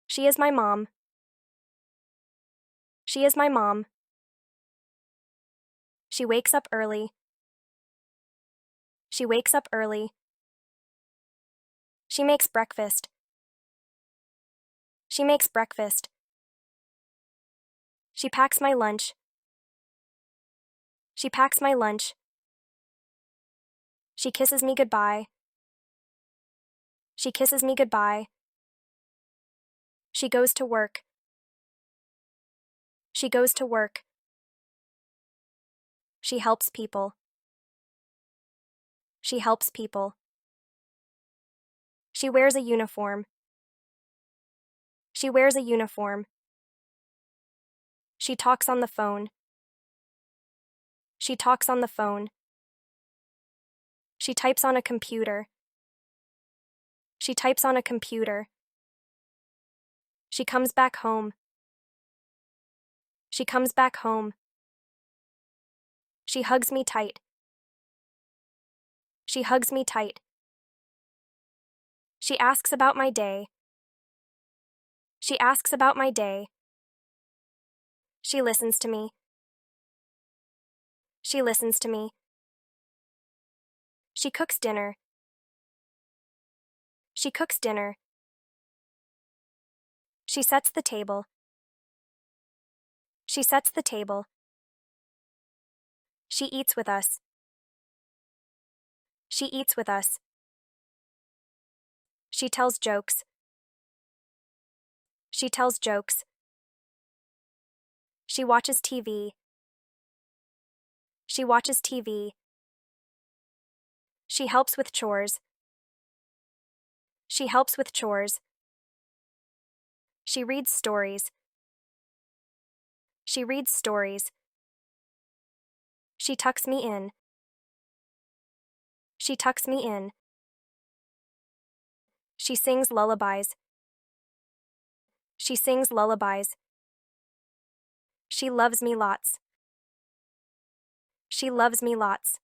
She is my mom. She is my mom. She wakes up early. She wakes up early. She makes breakfast. She makes breakfast. She packs my lunch. She packs my lunch. She kisses me goodbye. She kisses me goodbye. She goes to work. She goes to work. She helps people. She helps people. She wears a uniform. She wears a uniform. She talks on the phone. She talks on the phone. She types on a computer. She types on a computer. She comes back home. She comes back home. She hugs me tight. She hugs me tight. She asks about my day. She asks about my day. She listens to me. She listens to me. She cooks dinner. She cooks dinner. She sets the table. She sets the table. She eats with us. She eats with us. She tells jokes. She tells jokes. She watches TV. She watches TV. She helps with chores. She helps with chores. She reads stories. She reads stories. She tucks me in. She tucks me in. She sings lullabies. She sings lullabies. She loves me lots. She loves me lots.